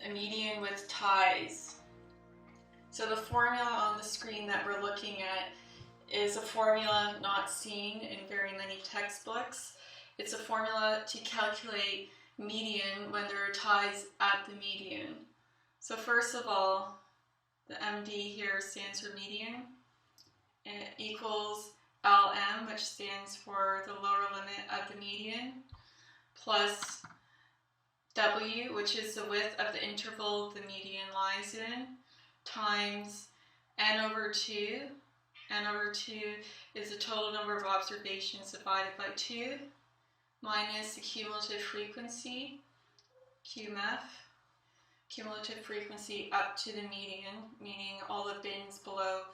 a median with ties. So the formula on the screen that we're looking at is a formula not seen in very many textbooks. It's a formula to calculate median when there are ties at the median. So first of all, the MD here stands for median. It equals LM, which stands for the lower limit of the median, plus W, which is the width of the interval the median lies in, times n over 2. N over 2 is the total number of observations divided by 2, minus the cumulative frequency, QMF, cumulative frequency up to the median, meaning all the bins below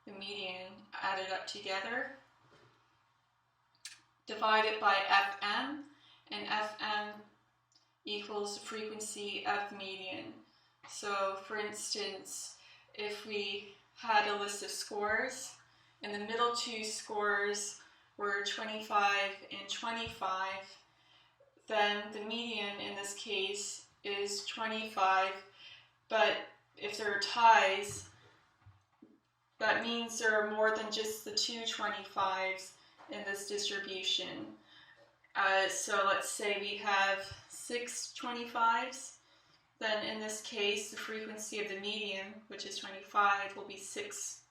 the median added up together, divided by FM, and FM equals the frequency of the median. So for instance, if we had a list of scores, and the middle two scores were 25 and 25, then the median in this case is 25, but if there are ties, that means there are more than just the two 25s in this distribution. So let's say we have 6 25s, then in this case the frequency of the median, which is 25, will be 6.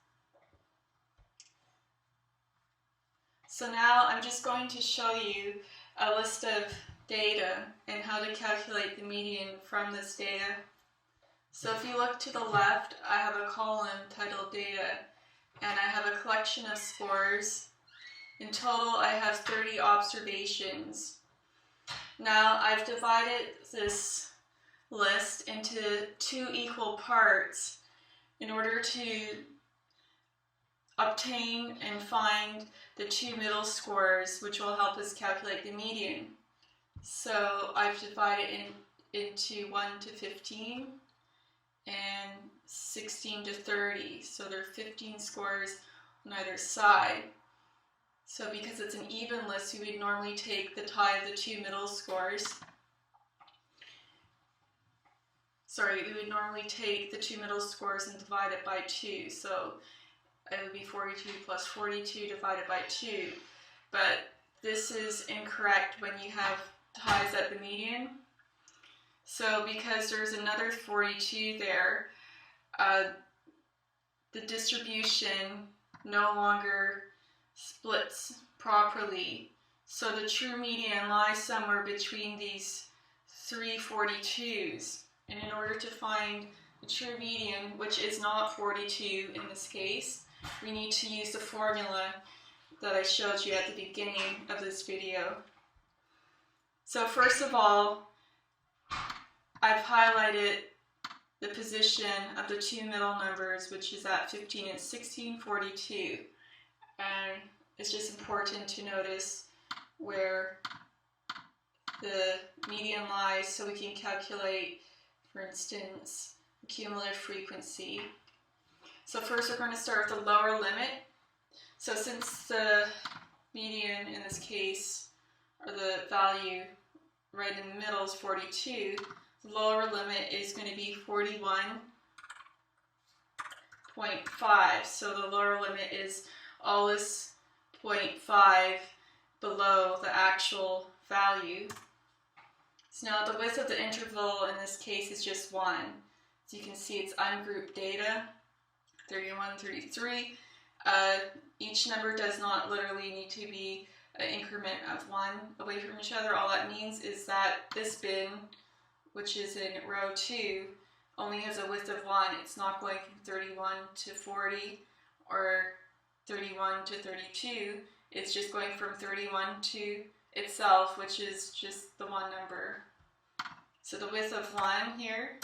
So now I'm just going to show you a list of data and how to calculate the median from this data. So if you look to the left, I have a column titled data, and I have a collection of scores. In total, I have 30 observations. Now I've divided this list into 2 equal parts in order to obtain and find the 2 middle scores, which will help us calculate the median. So I've divided into 1 to 15 and 16 to 30. So there are 15 scores on either side. So because it's an even list, we would normally take the tie of the 2 middle scores. We would normally take the 2 middle scores and divide it by 2. So it would be 42 plus 42 divided by 2. But this is incorrect when you have ties at the median. So because there's another 42 there, the distribution no longer splits properly. So the true median lies somewhere between these 3 42s. And in order to find the true median, which is not 42 in this case, we need to use the formula that I showed you at the beginning of this video. So first of all, I've highlighted the position of the 2 middle numbers, which is at 15 and 16, 42. And it's just important to notice where the median lies so we can calculate, for instance, the cumulative frequency. So first we're going to start with the lower limit. So since the median in this case, or the value right in the middle is 42, the lower limit is going to be 41.5. So the lower limit is always 0.5 below the actual value. So now the width of the interval in this case is just 1. So you can see it's ungrouped data, 31, 33. Each number does not literally need to be an increment of 1 away from each other. All that means is that this bin, which is in row 2, only has a width of 1. It's not going from 31 to 40 or 31 to 32. It's just going from 31 to itself, which is just the one number. So the width of 1 here.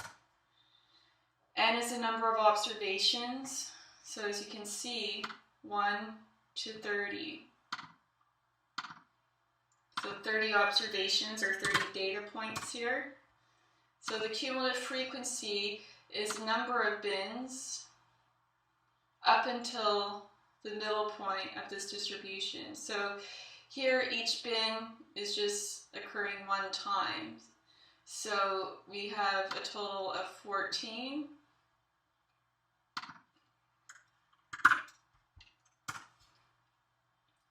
N is the number of observations. So as you can see, 1 to 30. So 30 observations or 30 data points here. So the cumulative frequency is the number of bins up until the middle point of this distribution. So here each bin is just occurring 1 time. So we have a total of 14.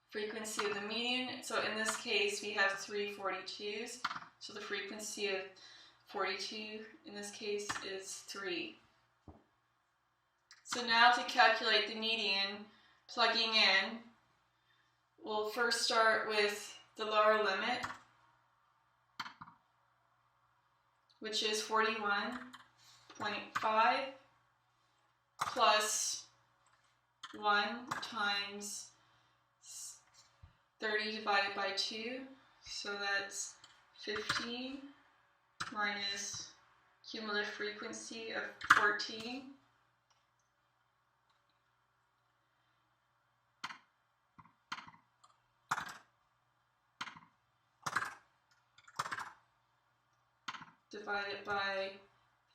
Frequency of the median, so in this case we have 3 42s, so the frequency of 42 in this case is 3. So now to calculate the median, plugging in, we'll first start with the lower limit, which is 41.5 plus 1 times 30 divided by 2, so that's 15 minus cumulative frequency of 14. Divided by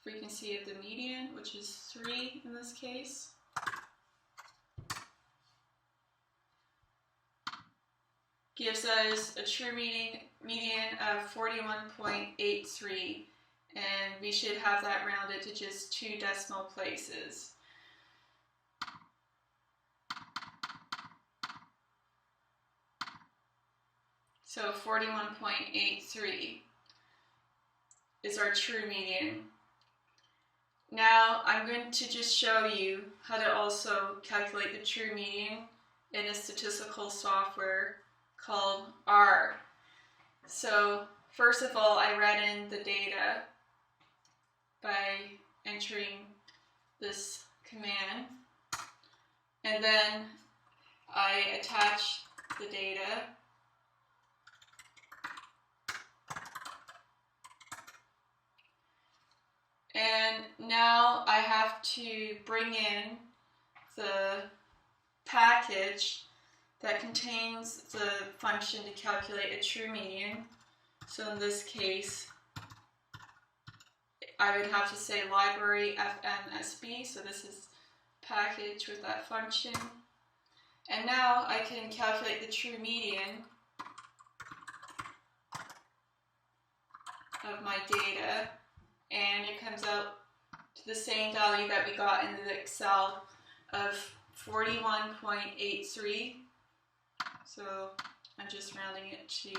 frequency of the median, which is 3 in this case. Gives us a true median of 41.83, and we should have that rounded to just 2 decimal places. So 41.83 is our true median. Now I'm going to just show you how to also calculate the true median in a statistical software called R. So first of all, I read in the data by entering this command, and then I attach the data. And now I have to bring in the package that contains the function to calculate a true median. So in this case, I would have to say library fmsb, so this is package with that function. And now I can calculate the true median of my data, and it comes out to the same value that we got in the Excel of 41.83. So I'm just rounding it to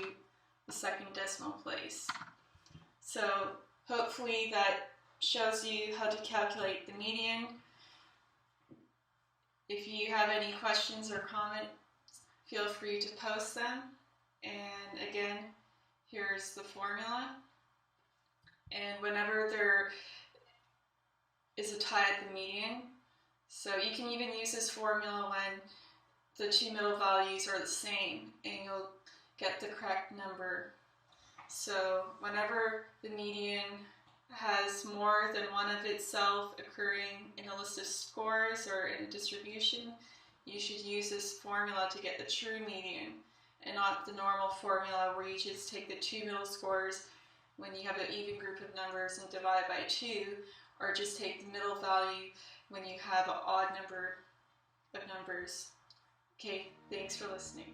the second decimal place. So hopefully that shows you how to calculate the median. If you have any questions or comments, feel free to post them. And again, here's the formula. And whenever there is a tie at the median, so you can even use this formula when the two middle values are the same, and you'll get the correct number. So whenever the median has more than one of itself occurring in a list of scores or in a distribution, you should use this formula to get the true median, and not the normal formula where you just take the two middle scores when you have an even group of numbers and divide by 2, or just take the middle value when you have an odd number of numbers. Okay, thanks for listening.